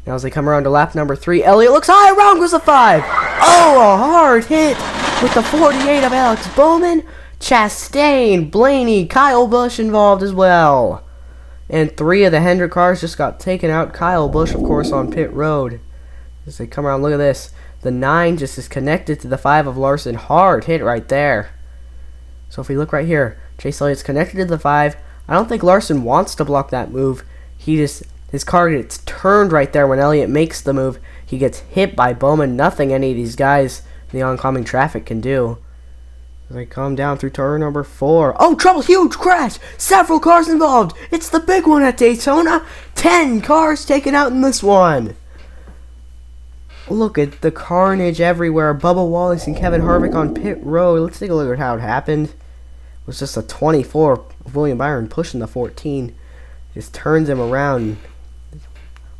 Now as they come around to lap number 3, Elliott looks high, around goes the 5. Oh, a hard hit with the 48 of Alex Bowman. Chastain, Blaney, Kyle Busch involved as well. And 3 of the Hendrick cars just got taken out. Kyle Busch, of course, on pit road. As they come around, look at this. The 9 just is connected to the 5 of Larson. Hard hit right there. So if we look right here, Chase Elliott's connected to the 5. I don't think Larson wants to block that move. His car gets turned right there when Elliott makes the move. He gets hit by Bowman. Nothing any of these guys in the oncoming traffic can do. They come down through turn number 4. Oh, trouble! Huge crash! Several cars involved! It's the big one at Daytona! 10 cars taken out in this one! Look at the carnage everywhere. Bubba Wallace and Kevin Harvick on pit road. Let's take a look at how it happened. It was just a 24 of William Byron pushing the 14. Just turns him around.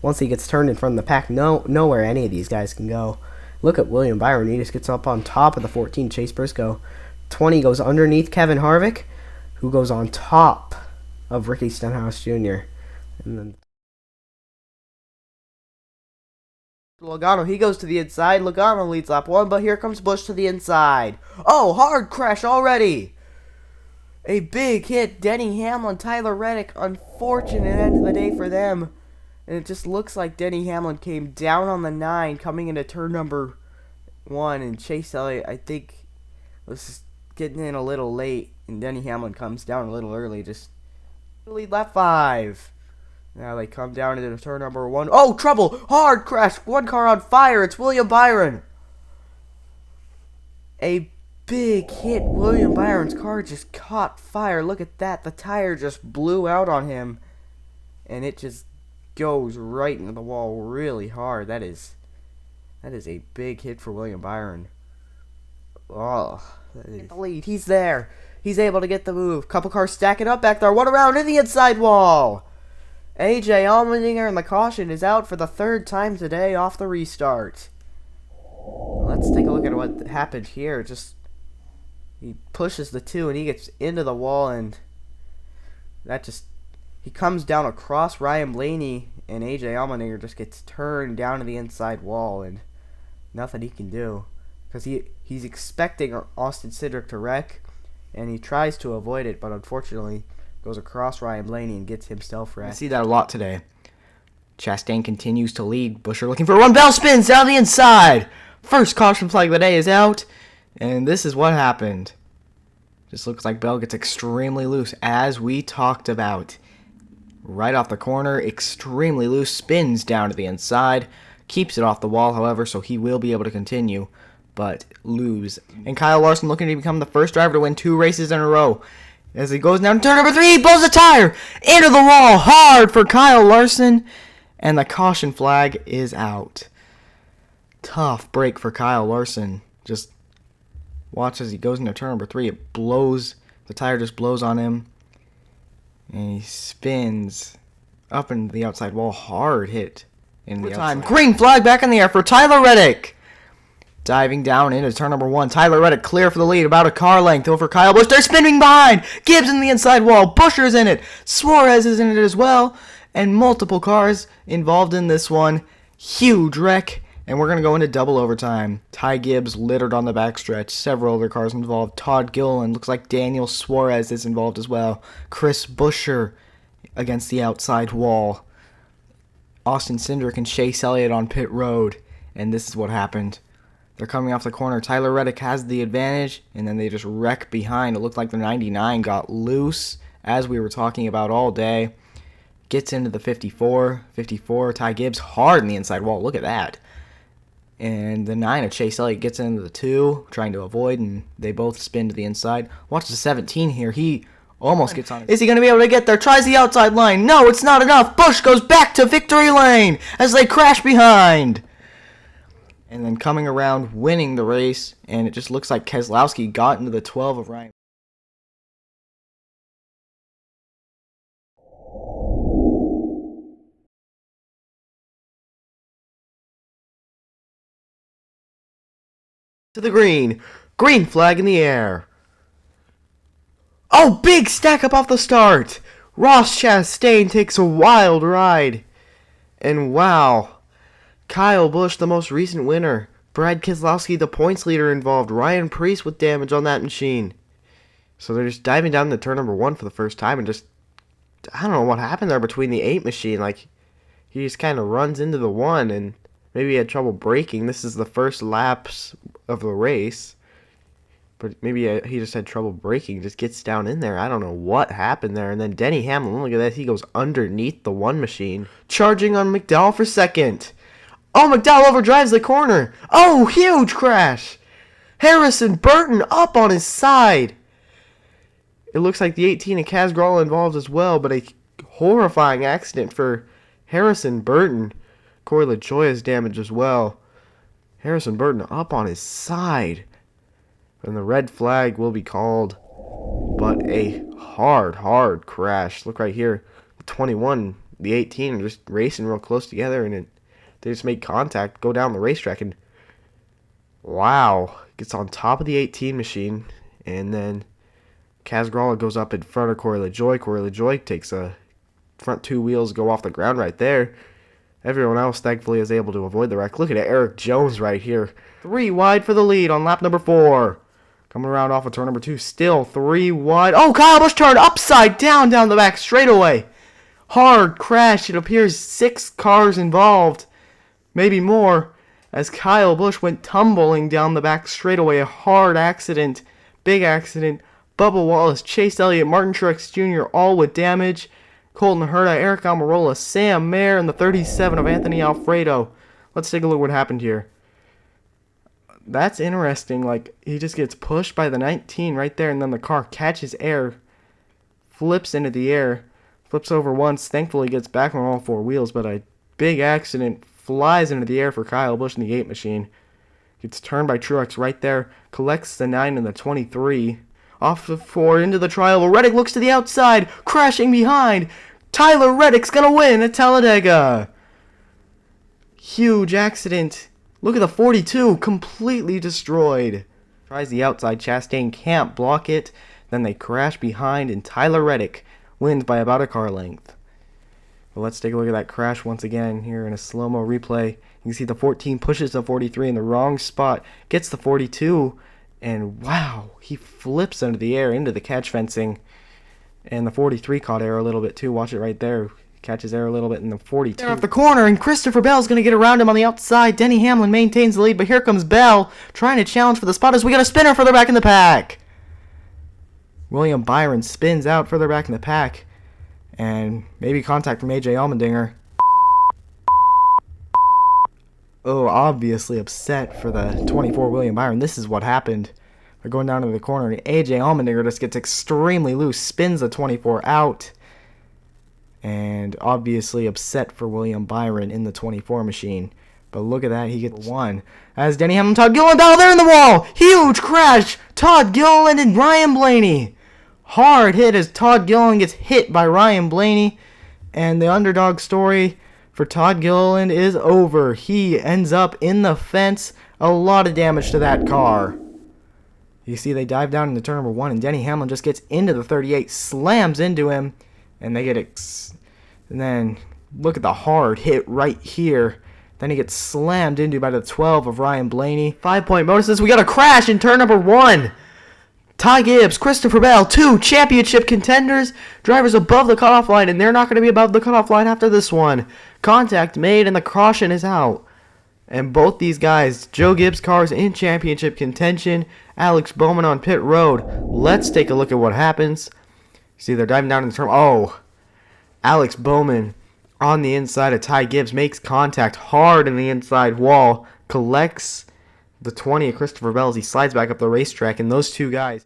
Once he gets turned in front of the pack, nowhere any of these guys can go. Look at William Byron. He just gets up on top of the 14, Chase Briscoe. 20 goes underneath Kevin Harvick, who goes on top of Ricky Stenhouse Jr. And then Logano, he goes to the inside. Logano leads lap 1, but here comes Busch to the inside. Oh, hard crash already. A big hit. Denny Hamlin, Tyler Reddick. Unfortunate end of the day for them. And it just looks like Denny Hamlin came down on the 9 coming into turn number 1. And Chase Elliott, I think, was getting in a little late. And Denny Hamlin comes down a little early. Just lead lap 5. Now they come down into turn number 1. Oh, trouble! Hard crash! One car on fire. It's William Byron. A big hit. William Byron's car just caught fire. Look at that. The tire just blew out on him. And it just goes right into the wall really hard. That is a big hit for William Byron. Oh, the lead. He's there. He's able to get the move. Couple cars stacking up back there. One around in the inside wall. AJ Allmendinger and the caution is out for the 3rd time today off the restart. Let's take a look at what happened here. He pushes the 2 and he gets into the wall, and he comes down across Ryan Blaney, and AJ Allmendinger just gets turned down to the inside wall, and nothing he can do because he's expecting Austin Cindric to wreck, and he tries to avoid it, but unfortunately goes across Ryan Blaney and gets himself wrecked. I see that a lot today. Chastain continues to lead. Buescher looking for a run. Bell spins down the inside. First caution flag of the day is out. And this is what happened. Just looks like Bell gets extremely loose, as we talked about. Right off the corner, extremely loose. Spins down to the inside. Keeps it off the wall, however, so he will be able to continue, but lose. And Kyle Larson looking to become the first driver to win 2 races in a row. As he goes down turn number 3, he blows the tire into the wall hard for Kyle Larson, and the caution flag is out. Tough break for Kyle Larson. Just watch as he goes into turn number 3. It blows. The tire just blows on him, and he spins up into the outside wall. Hard hit in the outside. Green flag back in the air for Tyler Reddick. Diving down into turn number 1. Tyler Reddick clear for the lead. About a car length over Kyle Busch. They're spinning behind. Gibbs in the inside wall. Buescher's in it. Suarez is in it as well. And multiple cars involved in this one. Huge wreck. And we're going to go into double overtime. Ty Gibbs littered on the backstretch. Several other cars involved. Todd Gilliland. Looks like Daniel Suarez is involved as well. Chris Buescher against the outside wall. Austin Cindric and Chase Elliott on pit road. And this is what happened. They're coming off the corner. Tyler Reddick has the advantage, and then they just wreck behind. It looked like the 99 got loose, as we were talking about all day. Gets into the 54. Ty Gibbs hard in the inside wall. Look at that. And the 9 of Chase Elliott gets into the 2, trying to avoid, and they both spin to the inside. Watch the 17 here. He almost gets on it. Is he going to be able to get there? Tries the outside line. No, it's not enough. Busch goes back to victory lane as they crash behind. And then coming around, winning the race, and it just looks like Keselowski got into the 12 of Ryan. To the green. Green flag in the air. Oh, big stack up off the start. Ross Chastain takes a wild ride. And wow, Kyle Busch, the most recent winner. Brad Keselowski, the points leader, involved. Ryan Preece with damage on that machine. So they're just diving down into turn number 1 for the first time and just, I don't know what happened there between the 8 machine. Like, he just kind of runs into the 1 and maybe he had trouble braking. This is the first laps of the race. But maybe he just had trouble braking. Just gets down in there. I don't know what happened there. And then Denny Hamlin, look at that. He goes underneath the 1 machine. Charging on McDowell for second. Oh, McDowell overdrives the corner. Oh, huge crash. Harrison Burton up on his side. It looks like the 18 and Kaz Gralla involved as well, but a horrifying accident for Harrison Burton. Corey LaJoya's damaged as well. Harrison Burton up on his side. And the red flag will be called. But a hard crash. Look right here. The 21, the 18 are just racing real close together, and they just make contact, go down the racetrack, and wow. Gets on top of the 18 machine, and then Kaz Gralla goes up in front of Corey LaJoy. Corey LaJoy takes a front 2 wheels, go off the ground right there. Everyone else, thankfully, is able to avoid the wreck. Look at Eric Jones right here. 3 wide for the lead on lap number 4. Coming around off of turn number 2. Still 3 wide. Oh, Kyle Busch turned upside down the back straightaway. Hard crash. It appears 6 cars involved. Maybe more. As Kyle Busch went tumbling down the back straightaway. A hard accident. Big accident. Bubba Wallace, Chase Elliott, Martin Truex Jr. all with damage. Colton Herta, Eric Almirola, Sam Mayer, and the 37 of Anthony Alfredo. Let's take a look at what happened here. That's interesting. Like, he just gets pushed by the 19 right there, and then the car catches air, flips into the air, flips over once, thankfully gets back on all 4 wheels, but a big accident flies into the air for Kyle Busch in the 8 machine. Gets turned by Truex right there, collects the 9 and the 23. Off the 4 into the trial. Reddick looks to the outside, crashing behind. Tyler Reddick's gonna win at Talladega. Huge accident. Look at the 42, completely destroyed. Tries the outside. Chastain can't block it. Then they crash behind, and Tyler Reddick wins by about a car length. But let's take a look at that crash once again here in a slow-mo replay. You can see the 14 pushes the 43 in the wrong spot, gets the 42, and wow, he flips into the air, into the catch fencing. And the 43 caught air a little bit too. Watch it right there. Catches air a little bit in the 42. They're off the corner, and Christopher Bell's going to get around him on the outside. Denny Hamlin maintains the lead, but here comes Bell trying to challenge for the spot as we got a spinner further back in the pack. William Byron spins out further back in the pack. And maybe contact from AJ Allmendinger. Oh, obviously upset for the 24 William Byron. This is what happened. They're going down to the corner, and AJ Allmendinger just gets extremely loose, spins the 24 out. And obviously upset for William Byron in the 24 machine. But look at that, he gets 1. As Denny Hamlin, Todd Gilliland, battle there in the wall. Huge crash. Todd Gilliland and Ryan Blaney. Hard hit as Todd Gilliland gets hit by Ryan Blaney. And the underdog story for Todd Gilliland is over. He ends up in the fence. A lot of damage to that car. You see they dive down into turn number 1, and Denny Hamlin just gets into the 38, slams into him, and they get and then look at the hard hit right here. Then he gets slammed into by the 12 of Ryan Blaney. 5-point bonuses. We got a crash in turn number 1. Ty Gibbs, Christopher Bell, 2 championship contenders. Drivers above the cutoff line, and they're not going to be above the cutoff line after this one. Contact made, and the caution is out. And both these guys, Joe Gibbs' cars in championship contention, Alex Bowman on pit road. Let's take a look at what happens. See, they're diving down in the turn. Oh, Alex Bowman on the inside of Ty Gibbs makes contact hard in the inside wall, collects the 20 of Christopher Bell as he slides back up the racetrack, and those two guys.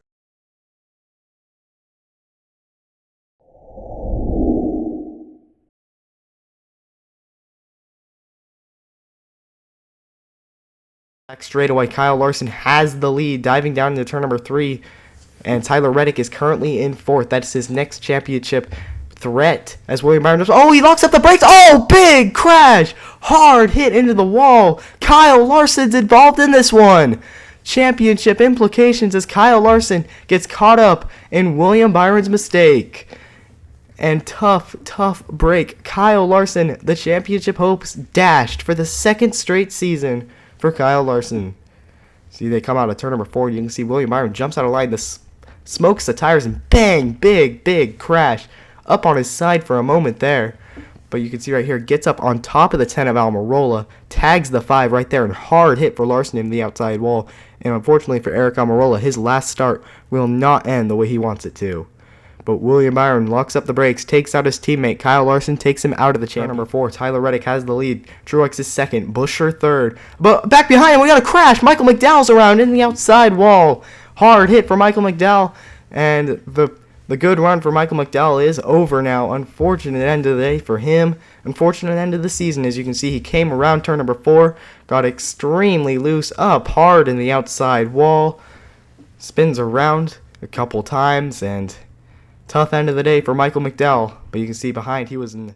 Back straightaway, Kyle Larson has the lead, diving down into turn number 3, and Tyler Reddick is currently in 4th. That's his next championship threat as William Byron does. Oh, he locks up the brakes. Oh, big crash. Hard hit into the wall. Kyle Larson's involved in this one. Championship implications as Kyle Larson gets caught up in William Byron's mistake. And tough break. Kyle Larson, the championship hopes dashed for the second straight season for Kyle Larson. See, they come out of turn number 4. You can see William Byron jumps out of line, smokes the tires, and bang, big crash up on his side for a moment there. But you can see right here, gets up on top of the 10 of Almirola, tags the 5 right there, and hard hit for Larson in the outside wall. And unfortunately for Eric Almirola, his last start will not end the way he wants it to. But William Byron locks up the brakes, takes out his teammate. Kyle Larson takes him out of the chain. Number 4, Tyler Reddick has the lead. Truex is second. Buescher third. But back behind him, we got a crash. Michael McDowell's around in the outside wall. Hard hit for Michael McDowell. And the good run for Michael McDowell is over now. Unfortunate end of the day for him. Unfortunate end of the season. As you can see, he came around turn number 4. Got extremely loose up hard in the outside wall. Spins around a couple times and... tough end of the day for Michael McDowell, but you can see behind he was in